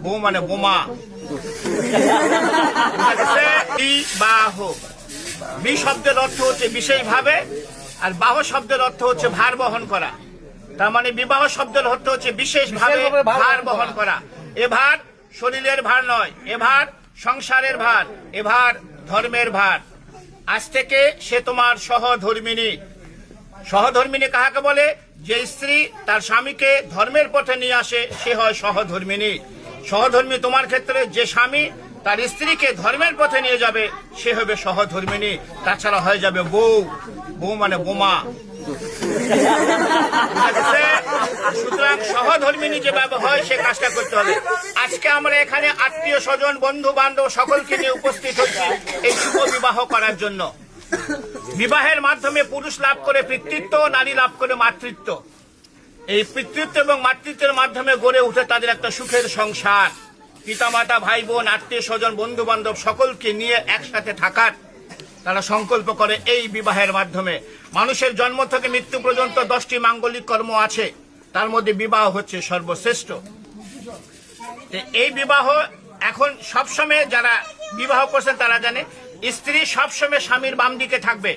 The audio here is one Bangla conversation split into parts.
বউ মানে বোমা। বিবাহ, বি শব্দের অর্থ হচ্ছে বিশেষভাবে, আর বাহ শব্দের অর্থ হচ্ছে ভার বহন করা। তার মানে বিবাহ শব্দের অর্থ হচ্ছে বিশেষভাবে ভার বহন করা। এ ভার শরীরের ভার নয়, এ ভার সংসারের ভার, এ ভার ধর্মের ভার। আজ থেকে সে তোমার সহধর্মিনী। সহধর্মিনী কাহাকে বলে? যে স্ত্রী তার স্বামীকে ধর্মের পথে নিয়ে আসে সে হয় সহধর্মিনী। সহধর্মী তোমার ক্ষেত্রে যে স্বামী তার স্ত্রীকে ধর্মের পথে নিয়ে যাবে সে হবে সহধর্মিনী। তাছাড়া হয়ে যাবে বউ, বউ মানে বোমা। সুতরাং সহধর্মিনী যেভাবে হয় সে কাজটা করতে হবে। আজকে আমরা এখানে আত্মীয় স্বজন বন্ধু বান্ধব সকলকে নিয়ে উপস্থিত হচ্ছি এই শুভ বিবাহ করার জন্য। বিবাহের মাধ্যমে পুরুষ লাভ করে পিতৃত্ব, নারী লাভ করে মাতৃত্ব। এই পিতৃত্ব এবং মাতৃত্বের মাধ্যমে গড়ে উঠে তাদের একটা সুখের সংসার। পিতামাতা, ভাই বোন, আত্মীয় স্বজন বন্ধু বান্ধব সকলকে নিয়ে একসাথে থাকার তারা সংকল্প করে এই বিবাহের মাধ্যমে। মানুষের জন্ম থেকে মৃত্যু পর্যন্ত 10টি মাঙ্গলিক কর্ম আছে, তার মধ্যে বিবাহ হচ্ছে সর্বশ্রেষ্ঠ। এই বিবাহ এখন সবসময় যারা বিবাহ করছেন তারা জানে স্ত্রী সবসময় স্বামীর বাম দিকে থাকবে।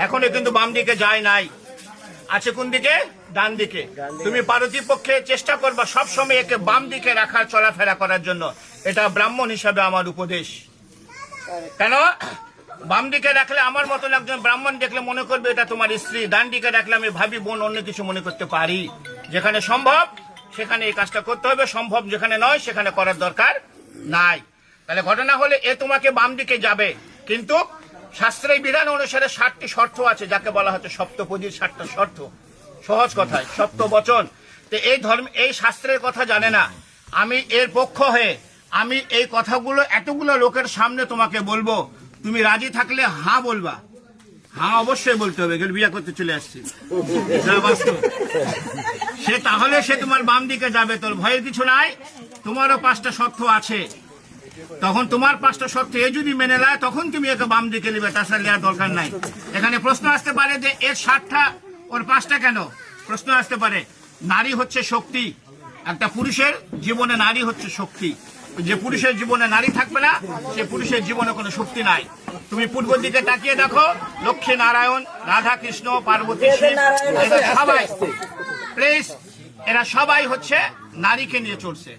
এখনো কিন্তু বাম দিকে যায় নাই, আছে কোন দিকে? ডান দিকে। তুমি পার্বতী পক্ষে চেষ্টা করবা সবসময় একে বাম দিকে রাখার, চলাফেরা করার জন্য। এটা ব্রাহ্মণ হিসাবে আমার উপদেশ। কেন বাম দিকে রাখলে আমার মতন একজন ব্রাহ্মণ দেখলে মনে করবে এটা তোমার স্ত্রী। ডান দিকে রাখলে আমি ভাবি বোন, অন্য কিছু মনে করতে পারি। যেখানে সম্ভব সেখানে এই কাজটা করতে হবে, সম্ভব যেখানে নয় সেখানে করার দরকার নাই। তাহলে ঘটনা হলে এ তোমাকে বাম দিকে যাবে, কিন্তু শাস্ত্রের বিধান অনুসারে 7টি শর্ত আছে, যাকে বলা হচ্ছে সপ্তপদীর 7টা শর্ত। সহজ কথায় সপ্ত বচন। তো এই ধর্ম, এই শাস্ত্রের কথা জানে না। আমি এর পক্ষ হয়ে আমি এই কথাগুলো এতগুলো লোকের সামনে তোমাকে বলবো। তুমি রাজি থাকলে হ্যাঁ বলবা, হ্যাঁ অবশ্যই বলতে হবে। বিয়ে করতে চলে আসছি সে, তাহলে সে তোমার বাম দিকে যাবে। তোর ভয়ের কিছু নাই, তোমারও 5টা শর্ত আছে। তখন তোমার 5টা শর্ত এ যদি মেনে নেয় তখন তুমি একে বাম দিকে নেবে, তাছাড়া নেওয়ার দরকার নাই। এখানে প্রশ্ন আসতে পারে যে এর 7টা ওর 5টা কেন? প্রশ্ন আসতে পারে। নারী হচ্ছে শক্তি। একটা পুরুষের জীবনে নারী হচ্ছে শক্তি। যে পুরুষের জীবনে নারী থাকবে না সে পুরুষের জীবনে কোনো শক্তি নাই। তুমি পূর্ব দিকে তাকিয়ে দেখো, লক্ষ্মী নারায়ণ, রাধা কৃষ্ণ, পার্বতী, শিব, এরা সবাই প্লিজ, এরা সবাই হচ্ছে নারীকে নিয়ে চলছে।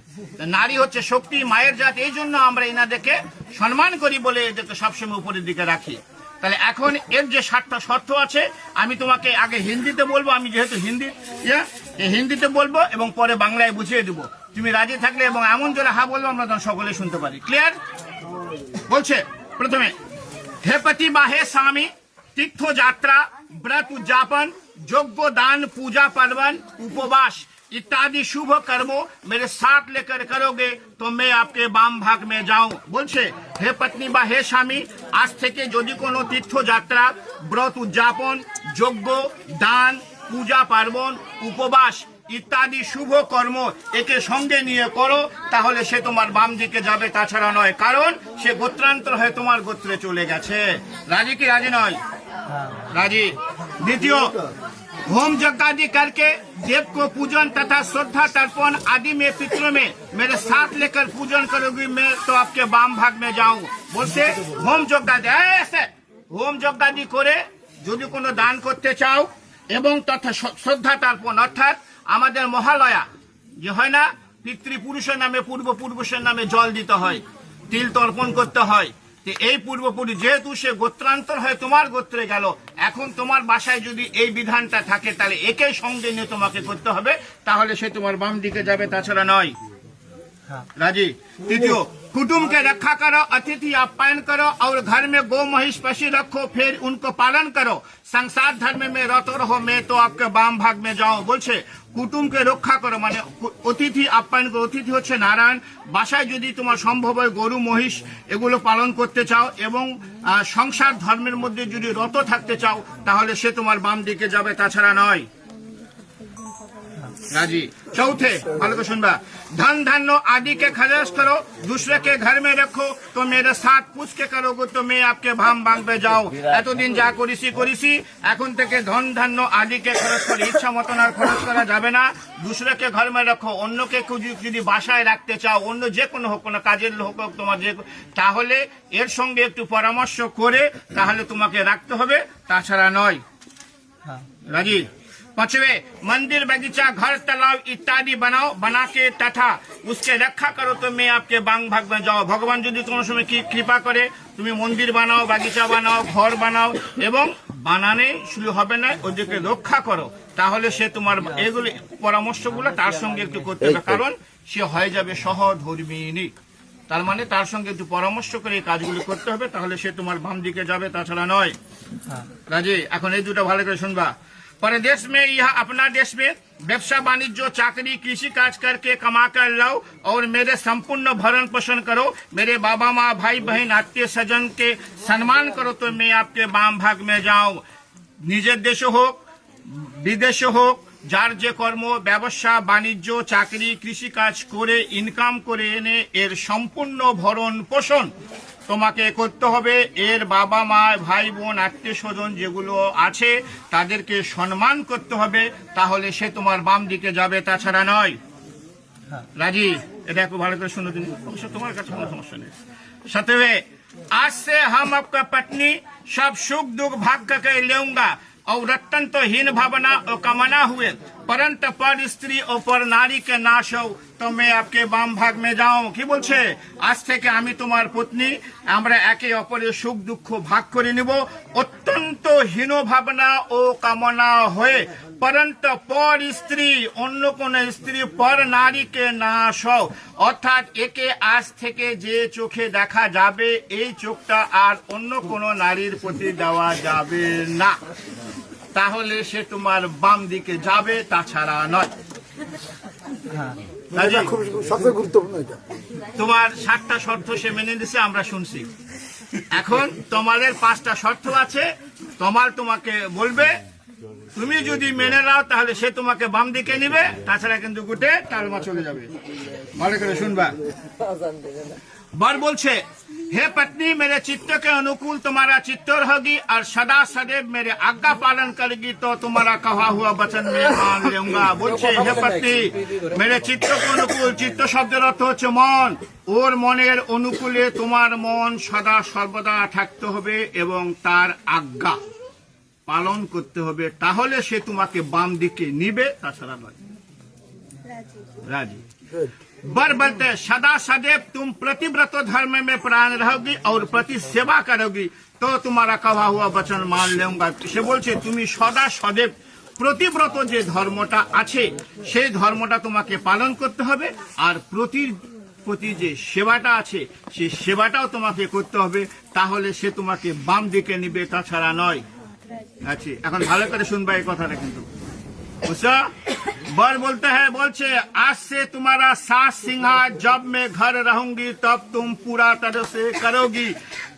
নারী হচ্ছে শক্তি, মায়ের জাত। এই জন্য আমরা এনাদেরকে সম্মান করি বলে এদেরকে সবসময় উপরের দিকে রাখি। তাহলে এখন এর যে 7টা শর্ত আছে আমি তোমাকে আগে হিন্দিতে বলবো, আমি যেহেতু হিন্দিতে বলবো এবং পরে বাংলায় বুঝিয়ে দেবো। তুমি রাজি থাকলে এবং এমন জোরে হা বলবো আমরা তখন সকলে শুনতে পারি। ক্লিয়ার? বলছে প্রথমে, হে পতি বা হে স্বামী, তীর্থ যাত্রা, व्रत उद्यापन, यज्ञ दान, पूजा पार्वन, उपवास इत्यादि शुभ कर्मों मेरे साथ लेकर करोगे तो मैं आपके बाम भाग में जाऊं। বলছে হে পত্নী বা হে স্বামী, আজ থেকে যদি কোনো তীর্থযাত্রা, ব্রত উদযাপন, যজ্ঞ দান, পূজা পার্বণ, উপবাস ইত্যাদি শুভ কর্ম একে সঙ্গে নিয়ে করো তাহলে সে তোমার বাম দিকে যাবে, তাছাড়া নয়। কারণ সে গোত্রান্তর হয়ে তোমার গোত্রে চলে গেছে। রাজি কি রাজি নয়? राजी। द्वितीय, होम यज्ञ आदि करके देव को पूजन तथा श्रद्धा तर्पण आदि में पितरों में मेरे साथ लेकर पूजन करोगी, मैं तो आपके बाम भाग में जाऊं। बोलते होम यज्ञ आदि, ऐसे होम यज्ञ आदि करे যদি কোনো দান করতে চাও এবং তথা শ্রদ্ধা তর্পণ, অর্থাৎ আমাদের মহালয়া যে হয় না, পিতৃপুরুষের নামে পূর্বপুরুষের নামে জল দিতে হয়, তিল তর্পণ করতে হয়। এই পূর্বপুরুষ যেহেতু সে গোত্রান্তর হয়ে তোমার গোত্রে গেল, এখন তোমার বাসায় যদি এই বিধানটা থাকে তাহলে একে সঙ্গে নিয়ে তোমাকে করতে হবে, তাহলে সে তোমার বাম দিকে যাবে, তাছাড়া নয়। राजी। तृतीय, कुटुंब के रखा करो, अतिथि आप्यायन करो और घर में गौ महिष पशु रखो, फिर उनको पालन करो। संसार धर्म में रतो रहो, मैं तो आपके बाम भाग में जाऊं। बोलছে কুটুমকে রক্ষা করো মানে অতিথি আপ্যায়ন করো। অতিথি হচ্ছে নারায়ণ। বাসায় যদি তোমার সম্ভব হয় গরু মহিষ এগুলো পালন করতে চাও এবং সংসার ধর্মের মধ্যে যদি রত থাকতে চাও তাহলে সে তোমার বাম দিকে যাবে, তাছাড়া নয়। राजी। चौथे ভালো করে শুনবা, धन धान्य आदि के खर्च करो, दूसरे के घर में रखो, तो मेरे साथ पूछ के करोगे तो मैं आपके भाम भाঙবে যাও। এতদিন যা করেছি এখন থেকে ধন ধান্য আদিকে খরচ করে ইচ্ছা মতন আর খরচ করা যাবে না। দুসরাকে ঘর মে রাখো, অন্যকে যদি বাসায় রাখতে চাও, অন্য যে কোনো হোক, কোনো কাজের লোক হোক তোমার, যে তাহলে এর সঙ্গে একটু পরামর্শ করে তাহলে তোমাকে রাখতে হবে, তাছাড়া নয়। রাজি। पांचवे, मंदिर बगीचा घर तालाब इत्यादि बनाओ, बना के तथा उसके रक्षा करो तो मैं आपके बांग भाग में जाओ। भगवान যদি কোনো সময় কি কৃপা করে তুমি মন্দির বানাও, বাগিচা বানাও, ঘর বানাও এবং বানানে শুরু হবে না, ওদেরকে রক্ষা করো, তাহলে সে তোমার এগুলো পরামর্শগুলো তার সঙ্গে একটু করতে হবে, কারণ সে হয়ে যাবে সহধর্মিণী। তার মানে তার সঙ্গে একটু পরামর্শ করে এই কাজগুলো করতে হবে, তাহলে সে তোমার বাম দিকে যাবে, তাছাড়া নয়। রাজি। এখন এই দুটো ভালো করে শুনবা। परदेश में यह अपना देश में व्यवसाय वाणिज्य चाकरी कृषि काज करके कमा कर लाओ और मेरे संपूर्ण भरण पोषण करो, मेरे बाबा माँ भाई बहन आत्मीय स्वजन के सम्मान करो तो मैं आपके बाम भाग में जाऊं। निजेर देश होक विदेश होक, যার যে কর্ম ব্যবসা বাণিজ্য চাকরি কৃষি কাজ করে ইনকাম করে এনে এর সম্পূর্ণ ভরণ পোষণ তোমাকে করতে হবে। এর বাবা মা ভাই বোন আত্মীয় স্বজন যেগুলো আছে তাদেরকে সম্মান করতে হবে, তাহলে সে তোমার বাম দিকে যাবে, তাছাড়া নয়। রাজি। এটা একটু ভালো করে শুনো তুমি, অবশ্য তোমার কাছে কোনো সমস্যা নেই। সাতवे, आज से हम आपका पत्नी सब सुख दुख भाग करके लेऊंगा और रत्न तो हीन भावना और कामना हुए, परंतु पर स्त्री और पर नारी के नाश हो तो मैं आपके बाम भाग में जाऊं। কি বলছে? আজ থেকে আমি তোমার পত্নী, আমরা একে অপরের সুখ দুঃখ ভাগ করে নিব, অত্যন্ত হীন ভাবনা ও কামনা হয়ে, परंतु पर स्त्री অন্য কোন স্ত্রী পর নারীকে নাশ হও, অর্থাৎ একে আজ থেকে যে চোখে দেখা যাবে এই চোখটা আর অন্য কোন নারীর প্রতি দেওয়া যাবে না, তাহলে সে তোমার বাম দিকে যাবে, তাছাড়া নয়। সবচেয়ে গুরুত্বপূর্ণ এটা। তোমার 7টা শর্ত সে মেনে নিছে, আমরা শুনছি। এখন তোমাদের 5টা শর্ত আছে, তোমাকে বলবে, তুমি যদি মেনে নাও তাহলে সে তোমাকে বাম দিকে নিবে, তাছাড়া কিন্তু গুটে টালমা চলে যাবে। ভালো করে শুনবা। बर बोलছে, हे पत्नी मेरे चित्त के अनुकूल तुम्हारा चित्त रहेगी और सदा सदैव मेरे आज्ञा पालन करेगी तो तुम्हारा कहा हुआ वचन मैं मान लूंगा। बोलছে, हे पत्नी मेरे चित्त के अनुकूल, चित्त শব্দের অর্থ হচ্ছে মন, ওর মনের অনুকূলে তোমার মন সদা সর্বদা থাকতে হবে এবং তার আজ্ঞা পালন করতে হবে, তাহলে সে তোমাকে বাম দিকে নিবে, তাছাড়া নয়। রাজি। बर बोलते, सदा सदैव तुम प्रतिव्रत धर्म में प्राण रहोगी और प्रति सेवा करोगी तो तुम्हारा कहा हुआ वचन मान लूंगा। সে বলছে তুমি সদা সदैव প্রতিব্রত যে ধর্মটা আছে সেই ধর্মটা তোমাকে পালন করতে হবে, আর প্রতি যে সেবাটা আছে সেই সেবাটাও তোমাকে করতে হবে, তাহলে সে তোমাকে বাম দিকে নিবে, তাছাড়া নয়। আচ্ছা, এখন ভালো করে শুনবা এই কথাটা কিন্তু। বুঝছো? बर बोलते हैं, बोलছে, आज से तुम्हारा सास सिंहार जब मैं घर रहूंगी तब तुम पूरा तरह से करोगी,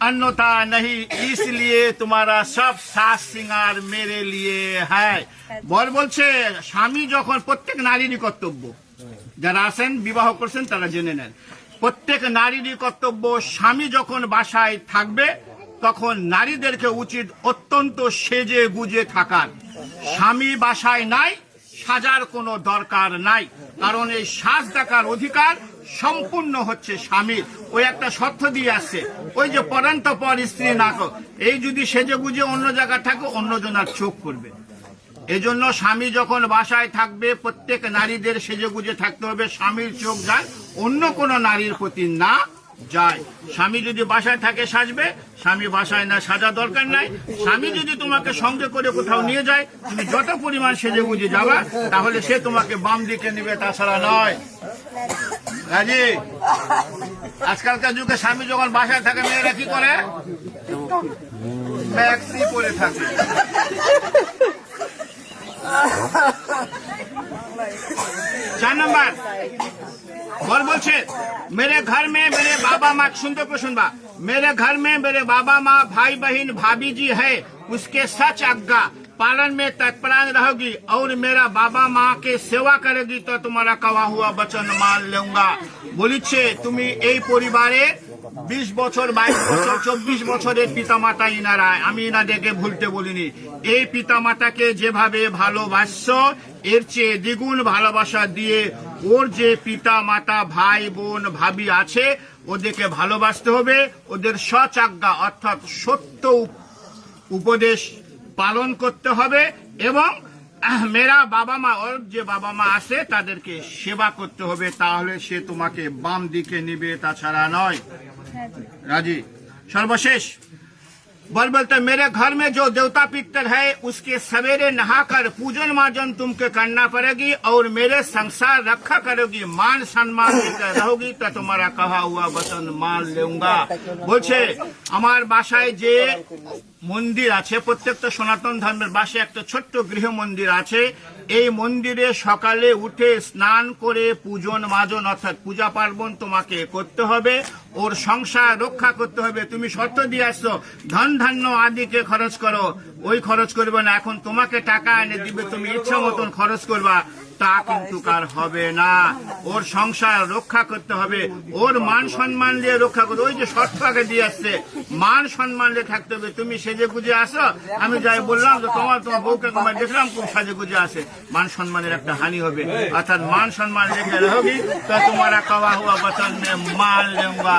अन्यथा नहीं, इसलिए तुम्हारा सब सास सिंगार मेरे लिए है। बर বলছে, স্বামী যখন, প্রত্যেক নারীরই কর্তব্য, যারা আছেন বিবাহ করছেন তারা জেনে নেন, প্রত্যেক নারীরই কর্তব্য, স্বামী যখন বাসায় থাকবে তখন নারীদেরকে উচিত অত্যন্ত সেজে গুজে থাকার। স্বামী বাসায় নাই, সাজার কোনো দরকার নাই, কারণ এই সাজ দেখার অধিকার সম্পূর্ণ হচ্ছে স্বামীর। ওই একটা শর্ত দিয়ে আসছে, ওই যে পরন্ত পর স্ত্রী না কর, এই যদি সেজে গুজে অন্য জায়গায় থাকে অন্যজনের চোখ করবে। এই জন্য স্বামী যখন বাসায় থাকবে প্রত্যেক নারীদের সেজে গুজে থাকতে হবে, স্বামীর চোখ যায় অন্য কোনো নারীর প্রতি না যায়। স্বামী যদি বাসায় থাকে সাজবে, স্বামী বাসায় না সাজা দরকার নাই। স্বামী যদি তোমাকে সঙ্গে করে কোথাও নিয়ে যায়, তুমি যত পরিমাণ সেজে গুজে যাবা তাহলে সে তোমাকে বাম দিকে নিবে, তাছাড়া নয়। রাজি। আজকালকার যুগে স্বামী যখন বাসায় থাকে মেয়েরা কি করে? ম্যাক্সি পরে থাকে। 4 नंबर और बोलছে, मेरे घर में मेरे बाबा माँ, सुनते को सुनबा, मेरे घर में मेरे बाबा माँ भाई बहन भाभी जी है, उसके सच आज्ञा पालन में तत्परायण रहोगी और मेरा बाबा माँ के सेवा करेगी तो तुम्हारा कहा हुआ वचन मान लूंगा। বলিছে তুমি এই পরিবারে 20 বছর 22 বছর 24 বছরের পিতামাতা ইনারা, আমি ইনাদেরকে ভুলতে বলিনি। এই পিতামাতাকে যেভাবে ভালোবাসছো এর চেয়ে দ্বিগুণ ভালোবাসা দিয়ে ওর যে পিতা মাতা ভাই বোন ভাবি আছে ওদেরকে ভালোবাসতে হবে, ওদের সচাজ্ঞা অর্থাৎ সত্য উপদেশ পালন করতে হবে এবং মেরা বাবা মা ওর যে বাবা মা আছে তাদেরকে সেবা করতে হবে, তাহলে সে তোমাকে বাম দিকে নিবে, তাছাড়া নয়। রাজি। সর্বশেষ बोलते मेरे घर में जो देवता पितर है उसके सवेरे नहाकर पूजन मार्जन तुमको करना पड़ेगी और मेरे संसार रखा करोगी, मान सम्मान देकर रहोगी तो तुम्हारा कहा हुआ वचन मान लूंगा। বলছে আমার বাসায় যে মন্দির আছে, প্রত্যেকটা সনাতন ধর্মের বাসায় একটা ছোট্ট গৃহ মন্দির আছে, এই মন্দিরে সকালে উঠে স্নান করে পূজন মাজন অর্থাৎ পূজা পার্বণ তোমাকে করতে হবে, ওর সংসার রক্ষা করতে হবে। তুমি শর্ত দিয়ে আসছো ধন ধান্য আদিকে খরচ করো, ওই খরচ করবে না, এখন তোমাকে টাকা এনে দিবে, তুমি ইচ্ছা মতন খরচ করবা, তা কিন্তু কার হবে না। ওর সংসার রক্ষা করতে হবে, ওর মান সম্মান দিয়ে রক্ষা করতে, ওই যে শর্ত আগে দিয়ে আসছে মান সম্মান দিয়ে থাকতে হবে। তুমি সেজে গুজে আসো, আমি যাই বললাম যে তোমার বউকে তোমার দেখলাম খুব সাজে গুজে আসে, মান সম্মানের একটা হানি হবে। অর্থাৎ মান সম্মান রেখে রहोगी তো তোমারা कहा हुआ वचन में मान लूंगा।